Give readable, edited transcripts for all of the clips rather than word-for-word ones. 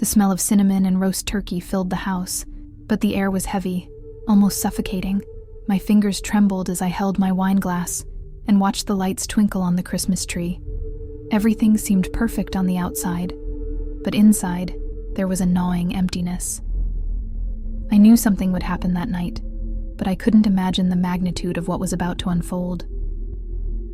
The smell of cinnamon and roast turkey filled the house, but the air was heavy, almost suffocating. My fingers trembled as I held my wine glass and watched the lights twinkle on the Christmas tree. Everything seemed perfect on the outside, but inside, there was a gnawing emptiness. I knew something would happen that night, but I couldn't imagine the magnitude of what was about to unfold.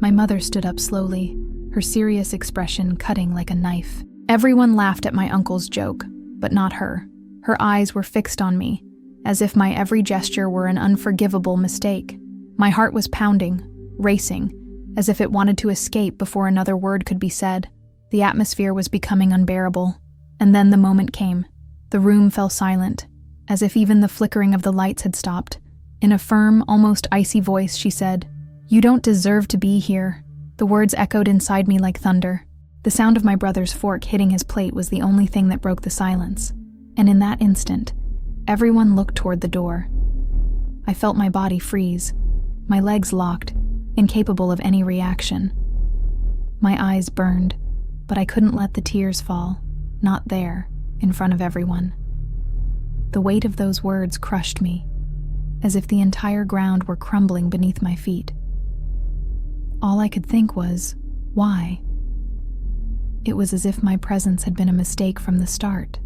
My mother stood up slowly, her serious expression cutting like a knife. Everyone laughed at my uncle's joke, but not her. Her eyes were fixed on me, as if my every gesture were an unforgivable mistake. My heart was pounding, racing, as if it wanted to escape before another word could be said. The atmosphere was becoming unbearable, and then the moment came. The room fell silent, as if even the flickering of the lights had stopped. In a firm, almost icy voice, she said, "You don't deserve to be here." The words echoed inside me like thunder. The sound of my brother's fork hitting his plate was the only thing that broke the silence. And in that instant, everyone looked toward the door. I felt my body freeze, my legs locked, incapable of any reaction. My eyes burned, but I couldn't let the tears fall, not there, in front of everyone. The weight of those words crushed me, as if the entire ground were crumbling beneath my feet. All I could think was, why? It was as if my presence had been a mistake from the start.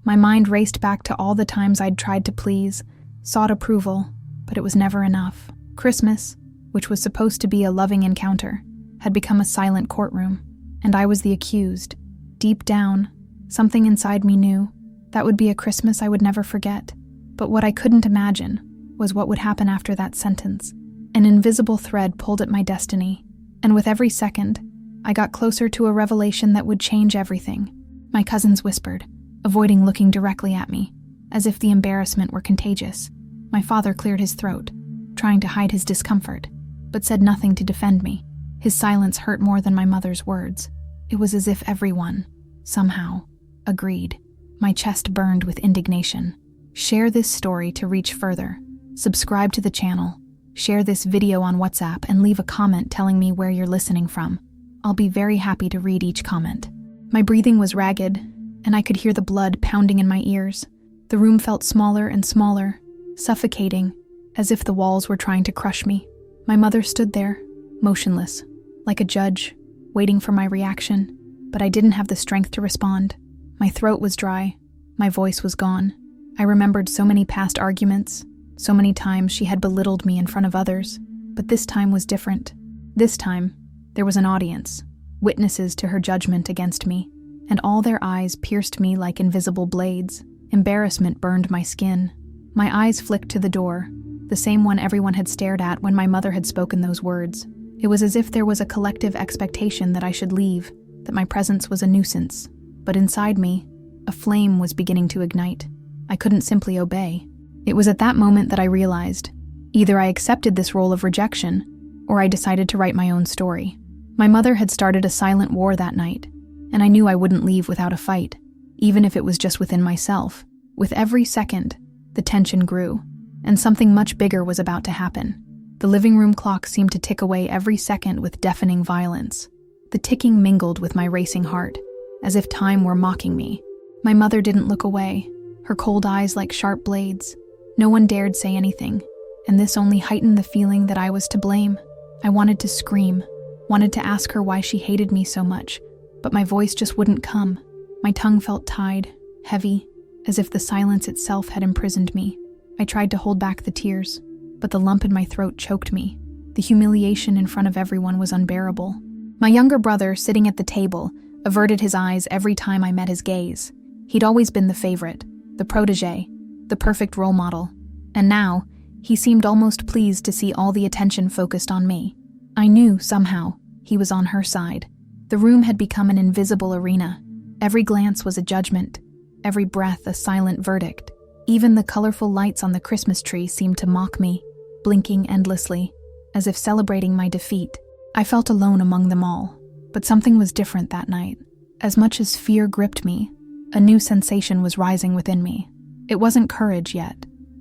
My mind raced back to all the times I'd tried to please, sought approval, but it was never enough. Christmas, which was supposed to be a loving encounter, had become a silent courtroom, and I was the accused. Deep down, something inside me knew that would be a Christmas I would never forget. But what I couldn't imagine was what would happen after that sentence. An invisible thread pulled at my destiny, and with every second, I got closer to a revelation that would change everything. My cousins whispered, avoiding looking directly at me, as if the embarrassment were contagious. My father cleared his throat, trying to hide his discomfort, but said nothing to defend me. His silence hurt more than my mother's words. It was as if everyone, somehow, agreed. My chest burned with indignation. Share this story to reach further. Subscribe to the channel. Share this video on WhatsApp and leave a comment telling me where you're listening from. I'll be very happy to read each comment. My breathing was ragged, and I could hear the blood pounding in my ears. The room felt smaller and smaller, suffocating, as if the walls were trying to crush me. My mother stood there, motionless, like a judge, waiting for my reaction, but I didn't have the strength to respond. My throat was dry, my voice was gone. I remembered so many past arguments, so many times she had belittled me in front of others, but this time was different. This time, there was an audience, witnesses to her judgment against me, and all their eyes pierced me like invisible blades. Embarrassment burned my skin. My eyes flicked to the door, the same one everyone had stared at when my mother had spoken those words. It was as if there was a collective expectation that I should leave, that my presence was a nuisance. But inside me, a flame was beginning to ignite. I couldn't simply obey. It was at that moment that I realized, either I accepted this role of rejection, or I decided to write my own story. My mother had started a silent war that night, and I knew I wouldn't leave without a fight, even if it was just within myself. With every second, the tension grew, and something much bigger was about to happen. The living room clock seemed to tick away every second with deafening violence. The ticking mingled with my racing heart, as if time were mocking me. My mother didn't look away, her cold eyes like sharp blades. No one dared say anything, and this only heightened the feeling that I was to blame. I wanted to scream, wanted to ask her why she hated me so much, but my voice just wouldn't come. My tongue felt tied, heavy, as if the silence itself had imprisoned me. I tried to hold back the tears, but the lump in my throat choked me. The humiliation in front of everyone was unbearable. My younger brother, sitting at the table, averted his eyes every time I met his gaze. He'd always been the favorite, the protégé, the perfect role model, and now he seemed almost pleased to see all the attention focused on me. I knew, somehow, he was on her side. The room had become an invisible arena. Every glance was a judgment, every breath a silent verdict. Even the colorful lights on the Christmas tree seemed to mock me, blinking endlessly, as if celebrating my defeat. I felt alone among them all, but something was different that night. As much as fear gripped me, a new sensation was rising within me. It wasn't courage yet.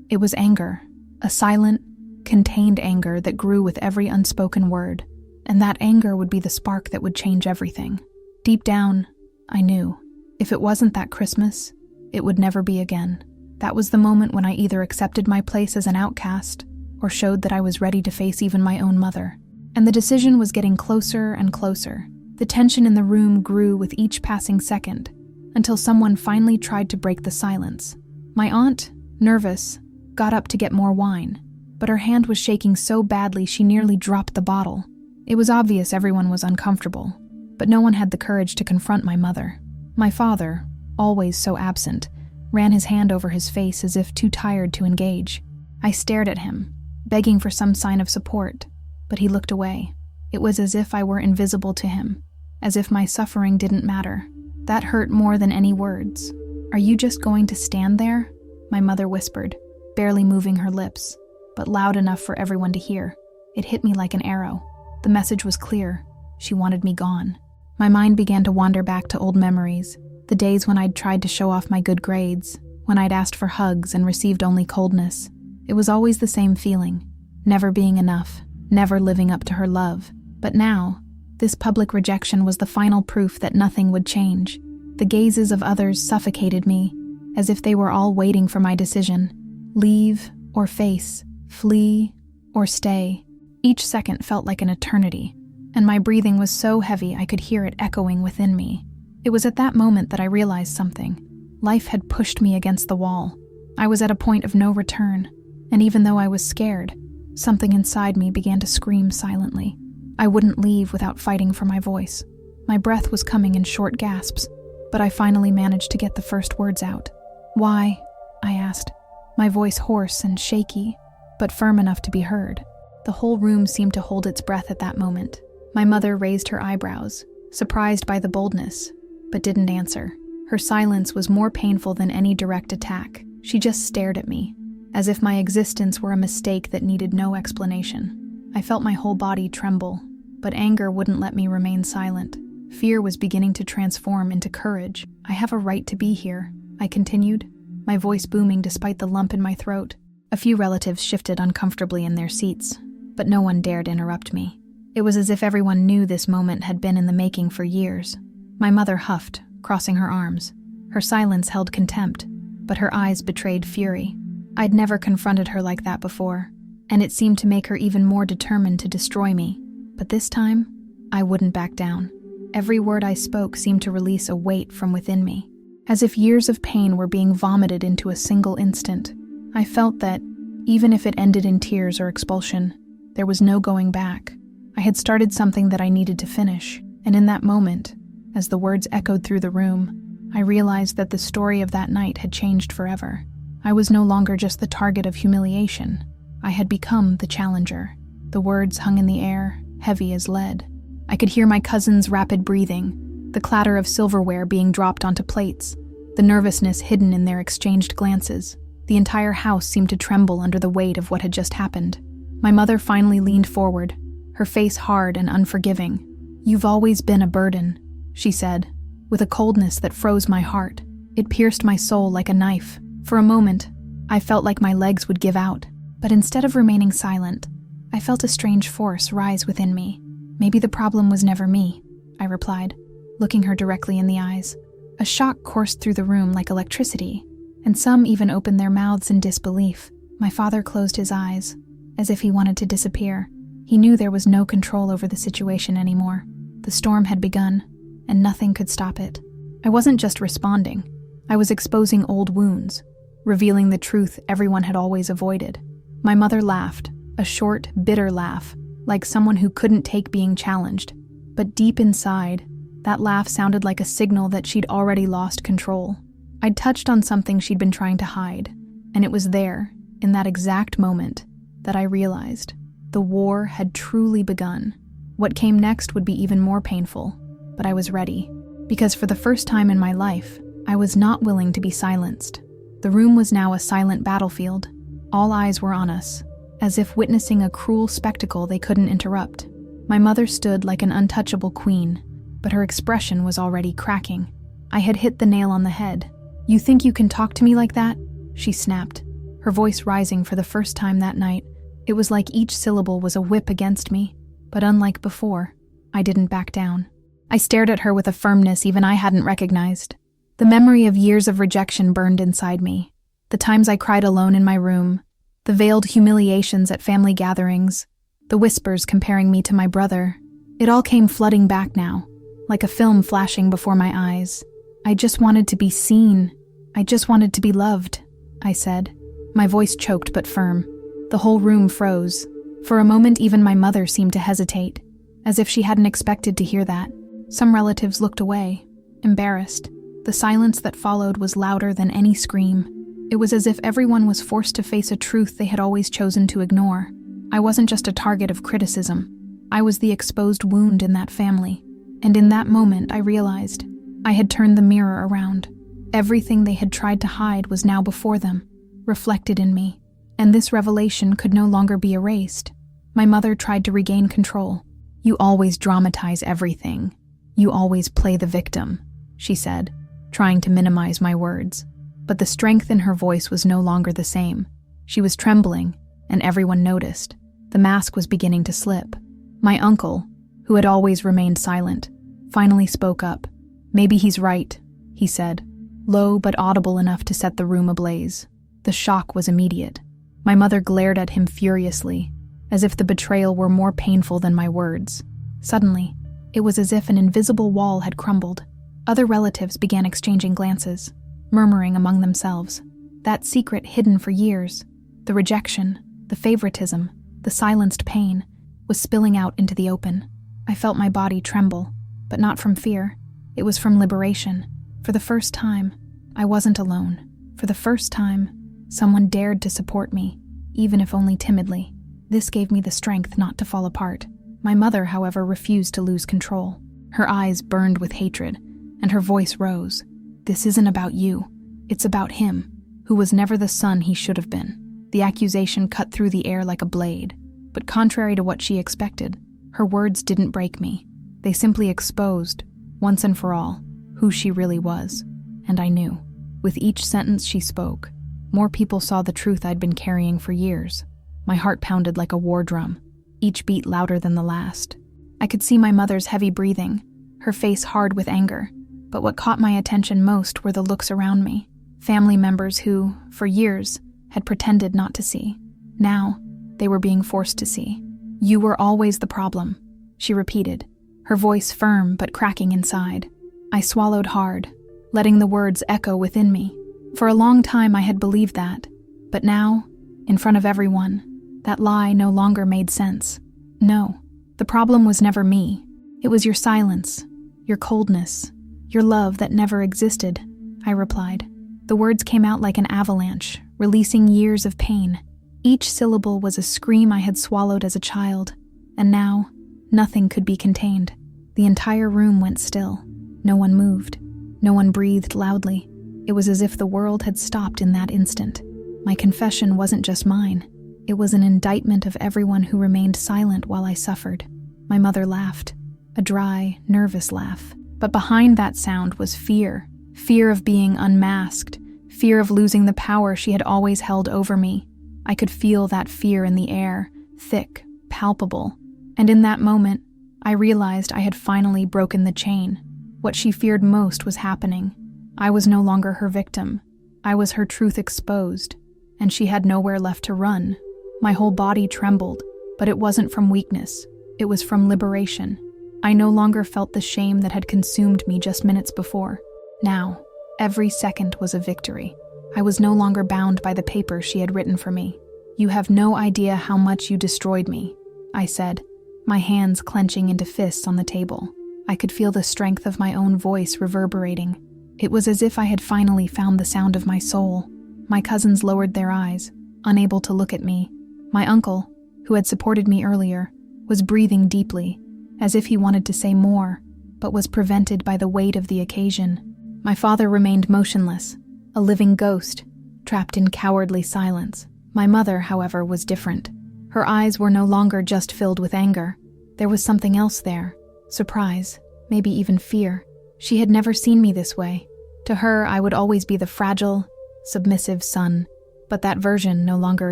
It was anger, a silent, contained anger that grew with every unspoken word, and that anger would be the spark that would change everything. Deep down, I knew, If it wasn't that Christmas, it would never be again. That was the moment when I either accepted my place as an outcast or showed that I was ready to face even my own mother. And the decision was getting closer and closer. The tension in the room grew with each passing second, until someone finally tried to break the silence. My aunt, nervous, got up to get more wine, but her hand was shaking so badly she nearly dropped the bottle. It was obvious everyone was uncomfortable, but no one had the courage to confront my mother. My father, always so absent, ran his hand over his face as if too tired to engage. I stared at him, begging for some sign of support, but he looked away. It was as if I were invisible to him, as if my suffering didn't matter. That hurt more than any words. "Are you just going to stand there?" my mother whispered, barely moving her lips, but loud enough for everyone to hear. It hit me like an arrow. The message was clear. She wanted me gone. My mind began to wander back to old memories, the days when I'd tried to show off my good grades, when I'd asked for hugs and received only coldness. It was always the same feeling, never being enough, never living up to her love. But now, this public rejection was the final proof that nothing would change. The gazes of others suffocated me, as if they were all waiting for my decision. Leave or face, flee or stay. Each second felt like an eternity, and my breathing was so heavy I could hear it echoing within me. It was at that moment that I realized something. Life had pushed me against the wall. I was at a point of no return, and even though I was scared, something inside me began to scream silently. I wouldn't leave without fighting for my voice. My breath was coming in short gasps, but I finally managed to get the first words out. "Why?" I asked, my voice hoarse and shaky, but firm enough to be heard. The whole room seemed to hold its breath at that moment. My mother raised her eyebrows, surprised by the boldness, but didn't answer. Her silence was more painful than any direct attack. She just stared at me, as if my existence were a mistake that needed no explanation. I felt my whole body tremble, but anger wouldn't let me remain silent. Fear was beginning to transform into courage. "I have a right to be here," I continued, my voice booming despite the lump in my throat. A few relatives shifted uncomfortably in their seats, but no one dared interrupt me. It was as if everyone knew this moment had been in the making for years. My mother huffed, crossing her arms. Her silence held contempt, but her eyes betrayed fury. I'd never confronted her like that before, and it seemed to make her even more determined to destroy me. But this time, I wouldn't back down. Every word I spoke seemed to release a weight from within me, as if years of pain were being vomited into a single instant. I felt that, even if it ended in tears or expulsion, there was no going back. I had started something that I needed to finish, and in that moment, as the words echoed through the room, I realized that the story of that night had changed forever. I was no longer just the target of humiliation. I had become the challenger. The words hung in the air, heavy as lead. I could hear my cousin's rapid breathing, the clatter of silverware being dropped onto plates, the nervousness hidden in their exchanged glances. The entire house seemed to tremble under the weight of what had just happened. My mother finally leaned forward, her face hard and unforgiving. "You've always been a burden," she said, with a coldness that froze my heart. It pierced my soul like a knife. For a moment, I felt like my legs would give out, but instead of remaining silent, I felt a strange force rise within me. "Maybe the problem was never me," I replied, looking her directly in the eyes. A shock coursed through the room like electricity, and some even opened their mouths in disbelief. My father closed his eyes, as if he wanted to disappear. He knew there was no control over the situation anymore. The storm had begun, and nothing could stop it. I wasn't just responding. I was exposing old wounds, revealing the truth everyone had always avoided. My mother laughed, a short, bitter laugh, like someone who couldn't take being challenged. But deep inside, that laugh sounded like a signal that she'd already lost control. I'd touched on something she'd been trying to hide, and it was there, in that exact moment, that I realized the war had truly begun. What came next would be even more painful, but I was ready, because for the first time in my life, I was not willing to be silenced. The room was now a silent battlefield. All eyes were on us, as if witnessing a cruel spectacle they couldn't interrupt. My mother stood like an untouchable queen, but her expression was already cracking. I had hit the nail on the head. "You think you can talk to me like that?" she snapped, her voice rising for the first time that night. It was like each syllable was a whip against me, but unlike before, I didn't back down. I stared at her with a firmness even I hadn't recognized. The memory of years of rejection burned inside me. The times I cried alone in my room, the veiled humiliations at family gatherings, the whispers comparing me to my brother. It all came flooding back now, like a film flashing before my eyes. I just wanted to be seen. I just wanted to be loved, I said. My voice choked but firm. The whole room froze. For a moment, even my mother seemed to hesitate, as if she hadn't expected to hear that. Some relatives looked away, embarrassed. The silence that followed was louder than any scream. It was as if everyone was forced to face a truth they had always chosen to ignore. I wasn't just a target of criticism. I was the exposed wound in that family. And in that moment, I realized I had turned the mirror around. Everything they had tried to hide was now before them, reflected in me. And this revelation could no longer be erased. My mother tried to regain control. "You always dramatize everything. You always play the victim," she said, trying to minimize my words. But the strength in her voice was no longer the same. She was trembling, and everyone noticed. The mask was beginning to slip. My uncle, who had always remained silent, finally spoke up. "Maybe he's right," he said, low but audible enough to set the room ablaze. The shock was immediate. My mother glared at him furiously, as if the betrayal were more painful than my words. Suddenly, it was as if an invisible wall had crumbled. Other relatives began exchanging glances, murmuring among themselves. That secret hidden for years, the rejection, the favoritism, the silenced pain, was spilling out into the open. I felt my body tremble, but not from fear. It was from liberation. For the first time, I wasn't alone. For the first time, someone dared to support me, even if only timidly. This gave me the strength not to fall apart. My mother, however, refused to lose control. Her eyes burned with hatred, and her voice rose. "This isn't about you. It's about him, who was never the son he should have been." The accusation cut through the air like a blade, but contrary to what she expected, her words didn't break me. They simply exposed, once and for all, who she really was. And I knew. With each sentence she spoke, more people saw the truth I'd been carrying for years. My heart pounded like a war drum, each beat louder than the last. I could see my mother's heavy breathing, her face hard with anger. But what caught my attention most were the looks around me. Family members who, for years, had pretended not to see. Now, they were being forced to see. "You were always the problem," she repeated, her voice firm but cracking inside. I swallowed hard, letting the words echo within me. For a long time I had believed that, but now, in front of everyone, that lie no longer made sense. "No, the problem was never me. It was your silence, your coldness, your love that never existed," I replied. The words came out like an avalanche, releasing years of pain. Each syllable was a scream I had swallowed as a child, and now, nothing could be contained. The entire room went still. No one moved. No one breathed loudly. It was as if the world had stopped in that instant. My confession wasn't just mine. It was an indictment of everyone who remained silent while I suffered. My mother laughed, a dry, nervous laugh. But behind that sound was fear. Fear of being unmasked. Fear of losing the power she had always held over me. I could feel that fear in the air, thick, palpable. And in that moment, I realized I had finally broken the chain. What she feared most was happening. I was no longer her victim. I was her truth exposed, and she had nowhere left to run. My whole body trembled, but it wasn't from weakness. It was from liberation. I no longer felt the shame that had consumed me just minutes before. Now, every second was a victory. I was no longer bound by the paper she had written for me. "You have no idea how much you destroyed me," I said, my hands clenching into fists on the table. I could feel the strength of my own voice reverberating. It was as if I had finally found the sound of my soul. My cousins lowered their eyes, unable to look at me. My uncle, who had supported me earlier, was breathing deeply, as if he wanted to say more, but was prevented by the weight of the occasion. My father remained motionless, a living ghost, trapped in cowardly silence. My mother, however, was different. Her eyes were no longer just filled with anger. There was something else there, surprise, maybe even fear. She had never seen me this way. To her, I would always be the fragile, submissive son, but that version no longer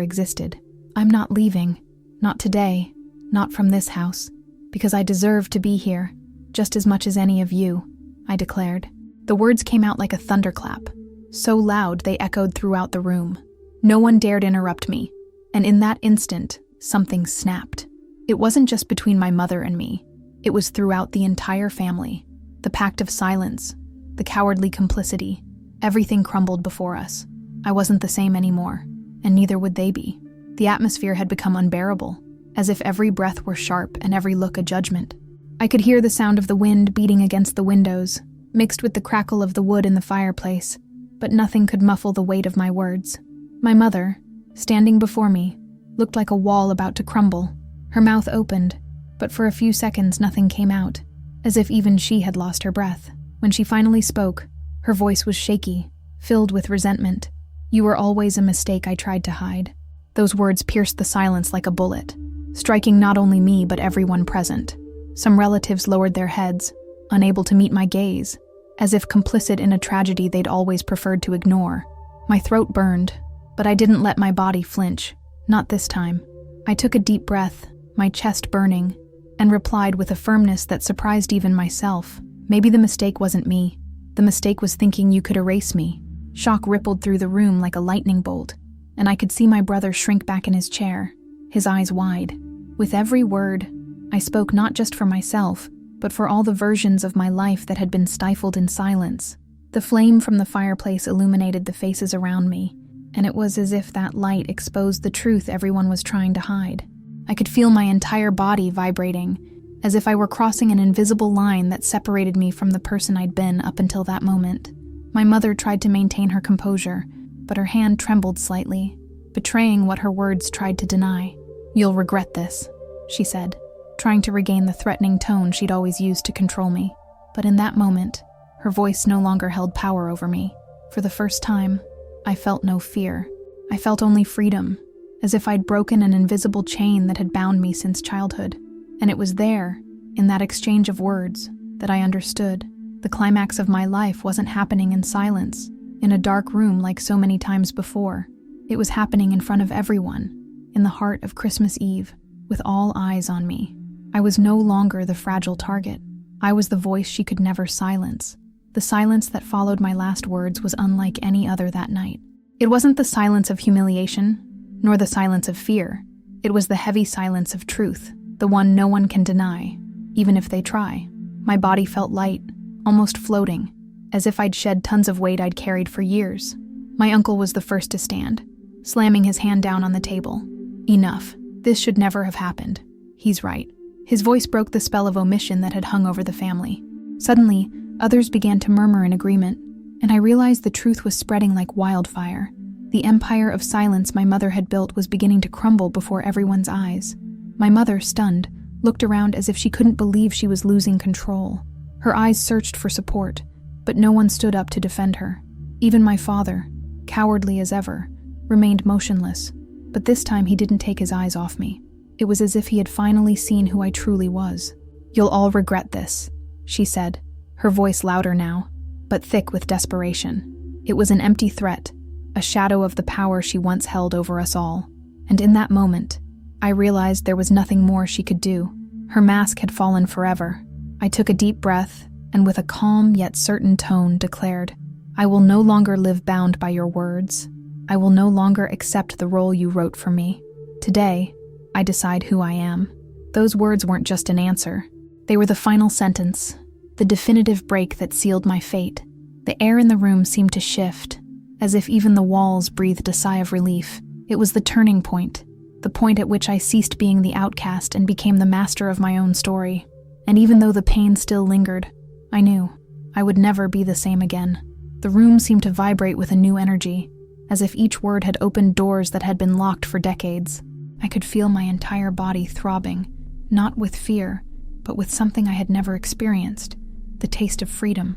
existed. "I'm not leaving, not today, not from this house, because I deserve to be here, just as much as any of you," I declared. The words came out like a thunderclap, so loud they echoed throughout the room. No one dared interrupt me, and in that instant, something snapped. It wasn't just between my mother and me. It was throughout the entire family. The pact of silence, the cowardly complicity, everything crumbled before us. I wasn't the same anymore, and neither would they be. The atmosphere had become unbearable, as if every breath were sharp and every look a judgment. I could hear the sound of the wind beating against the windows, mixed with the crackle of the wood in the fireplace, but nothing could muffle the weight of my words. My mother, standing before me, looked like a wall about to crumble. Her mouth opened, but for a few seconds nothing came out, as if even she had lost her breath. When she finally spoke, her voice was shaky, filled with resentment. "You were always a mistake I tried to hide." Those words pierced the silence like a bullet, striking not only me but everyone present. Some relatives lowered their heads, unable to meet my gaze, as if complicit in a tragedy they'd always preferred to ignore. My throat burned, but I didn't let my body flinch. Not this time. I took a deep breath, my chest burning, and replied with a firmness that surprised even myself. Maybe the mistake wasn't me. The mistake was thinking you could erase me. Shock rippled through the room like a lightning bolt, and I could see my brother shrink back in his chair, his eyes wide. With every word, I spoke not just for myself, but for all the versions of my life that had been stifled in silence. The flame from the fireplace illuminated the faces around me, and it was as if that light exposed the truth everyone was trying to hide. I could feel my entire body vibrating, as if I were crossing an invisible line that separated me from the person I'd been up until that moment. My mother tried to maintain her composure, but her hand trembled slightly, betraying what her words tried to deny. "You'll regret this," she said, trying to regain the threatening tone she'd always used to control me. But in that moment, her voice no longer held power over me. For the first time, I felt no fear. I felt only freedom, as if I'd broken an invisible chain that had bound me since childhood. And it was there, in that exchange of words, that I understood. The climax of my life wasn't happening in silence, in a dark room like so many times before. It was happening in front of everyone, in the heart of Christmas Eve, with all eyes on me. I was no longer the fragile target. I was the voice she could never silence. The silence that followed my last words was unlike any other that night. It wasn't the silence of humiliation, nor the silence of fear. It was the heavy silence of truth, the one no one can deny, even if they try. My body felt light, almost floating, as if I'd shed tons of weight I'd carried for years. My uncle was the first to stand, slamming his hand down on the table. "Enough. This should never have happened. He's right." His voice broke the spell of omission that had hung over the family. Suddenly, others began to murmur in agreement, and I realized the truth was spreading like wildfire. The empire of silence my mother had built was beginning to crumble before everyone's eyes. My mother, stunned, looked around as if she couldn't believe she was losing control. Her eyes searched for support, but no one stood up to defend her. Even my father, cowardly as ever, remained motionless, but this time he didn't take his eyes off me. It was as if he had finally seen who I truly was. "You'll all regret this," she said, her voice louder now, but thick with desperation. It was an empty threat, a shadow of the power she once held over us all. And in that moment, I realized there was nothing more she could do. Her mask had fallen forever. I took a deep breath, and with a calm yet certain tone declared, "I will no longer live bound by your words. I will no longer accept the role you wrote for me. Today, I decide who I am." Those words weren't just an answer. They were the final sentence, the definitive break that sealed my fate. The air in the room seemed to shift, as if even the walls breathed a sigh of relief. It was the turning point, the point at which I ceased being the outcast and became the master of my own story. And even though the pain still lingered, I knew I would never be the same again. The room seemed to vibrate with a new energy, as if each word had opened doors that had been locked for decades. I could feel my entire body throbbing, not with fear, but with something I had never experienced, the taste of freedom.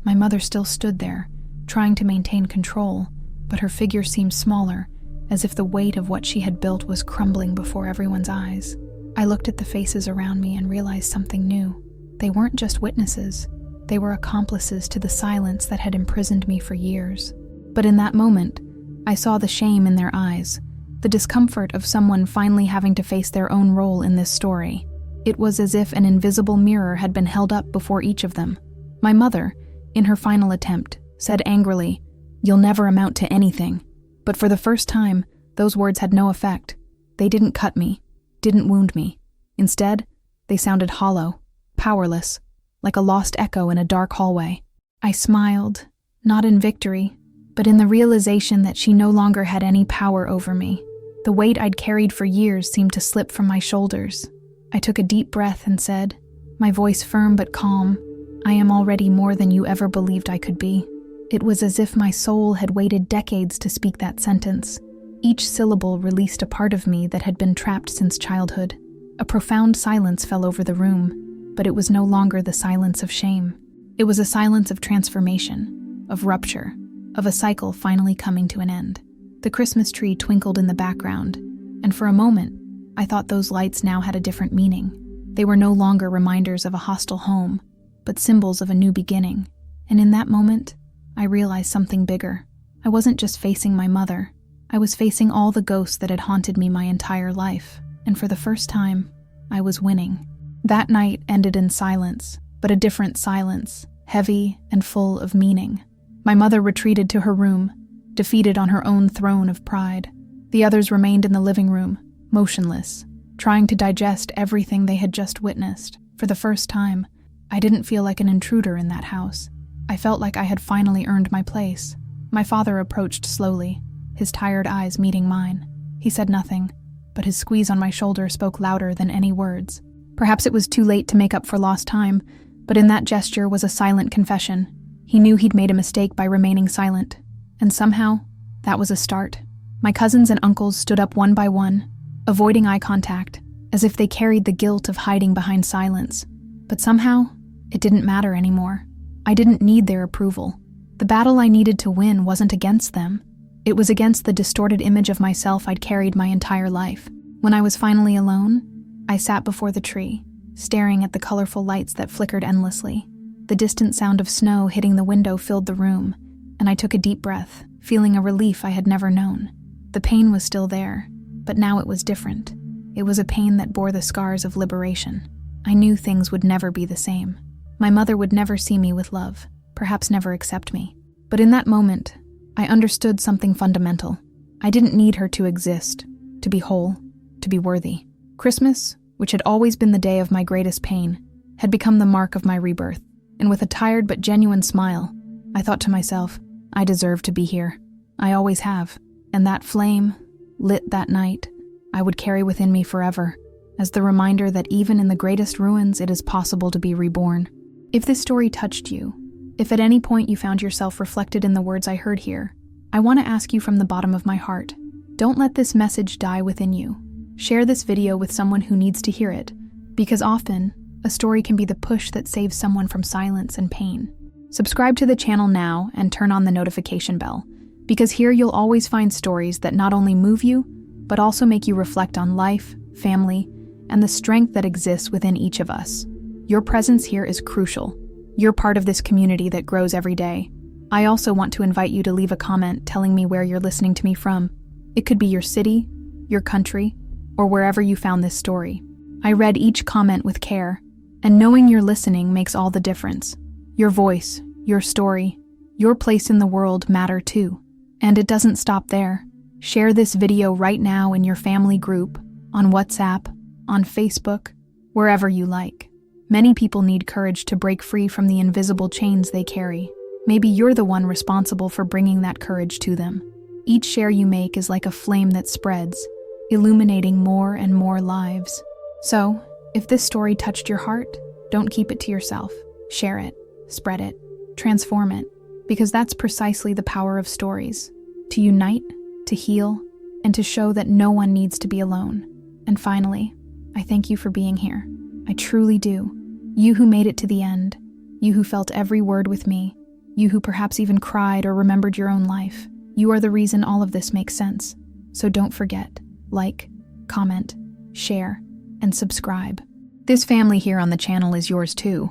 My mother still stood there, trying to maintain control, but her figure seemed smaller, as if the weight of what she had built was crumbling before everyone's eyes. I looked at the faces around me and realized something new. They weren't just witnesses. They were accomplices to the silence that had imprisoned me for years. But in that moment, I saw the shame in their eyes, the discomfort of someone finally having to face their own role in this story. It was as if an invisible mirror had been held up before each of them. My mother, in her final attempt, said angrily, "You'll never amount to anything." But for the first time, those words had no effect. They didn't cut me, didn't wound me. Instead, they sounded hollow, powerless, like a lost echo in a dark hallway. I smiled, not in victory, but in the realization that she no longer had any power over me. The weight I'd carried for years seemed to slip from my shoulders. I took a deep breath and said, my voice firm but calm, "I am already more than you ever believed I could be." It was as if my soul had waited decades to speak that sentence. Each syllable released a part of me that had been trapped since childhood. A profound silence fell over the room, but it was no longer the silence of shame. It was a silence of transformation, of rupture, of a cycle finally coming to an end. The Christmas tree twinkled in the background, and for a moment, I thought those lights now had a different meaning. They were no longer reminders of a hostile home, but symbols of a new beginning. And in that moment, I realized something bigger. I wasn't just facing my mother. I was facing all the ghosts that had haunted me my entire life. And for the first time, I was winning. That night ended in silence, but a different silence, heavy and full of meaning. My mother retreated to her room, defeated on her own throne of pride. The others remained in the living room, motionless, trying to digest everything they had just witnessed. For the first time, I didn't feel like an intruder in that house. I felt like I had finally earned my place. My father approached slowly, his tired eyes meeting mine. He said nothing, but his squeeze on my shoulder spoke louder than any words. Perhaps it was too late to make up for lost time, but in that gesture was a silent confession. He knew he'd made a mistake by remaining silent, and somehow, that was a start. My cousins and uncles stood up one by one, avoiding eye contact, as if they carried the guilt of hiding behind silence. But somehow, it didn't matter anymore. I didn't need their approval. The battle I needed to win wasn't against them. It was against the distorted image of myself I'd carried my entire life. When I was finally alone, I sat before the tree, staring at the colorful lights that flickered endlessly. The distant sound of snow hitting the window filled the room, and I took a deep breath, feeling a relief I had never known. The pain was still there, but now it was different. It was a pain that bore the scars of liberation. I knew things would never be the same. My mother would never see me with love, perhaps never accept me. But in that moment, I understood something fundamental. I didn't need her to exist, to be whole, to be worthy. Christmas, which had always been the day of my greatest pain, had become the mark of my rebirth. And with a tired but genuine smile, I thought to myself, I deserve to be here. I always have. And that flame, lit that night, I would carry within me forever, as the reminder that even in the greatest ruins it is possible to be reborn. If this story touched you, if at any point you found yourself reflected in the words I heard here, I want to ask you from the bottom of my heart, don't let this message die within you. Share this video with someone who needs to hear it, because often, a story can be the push that saves someone from silence and pain. Subscribe to the channel now and turn on the notification bell, because here you'll always find stories that not only move you, but also make you reflect on life, family, and the strength that exists within each of us. Your presence here is crucial. You're part of this community that grows every day. I also want to invite you to leave a comment telling me where you're listening to me from. It could be your city, your country, or wherever you found this story. I read each comment with care, and knowing you're listening makes all the difference. Your voice, your story, your place in the world matter too. And it doesn't stop there. Share this video right now in your family group, on WhatsApp, on Facebook, wherever you like. Many people need courage to break free from the invisible chains they carry. Maybe you're the one responsible for bringing that courage to them. Each share you make is like a flame that spreads, illuminating more and more lives. So, if this story touched your heart, don't keep it to yourself. Share it, spread it, transform it, because that's precisely the power of stories. To unite, to heal, and to show that no one needs to be alone. And finally, I thank you for being here. I truly do. You who made it to the end, you who felt every word with me, you who perhaps even cried or remembered your own life. You are the reason all of this makes sense. So don't forget, like, comment, share, and subscribe. This family here on the channel is yours too.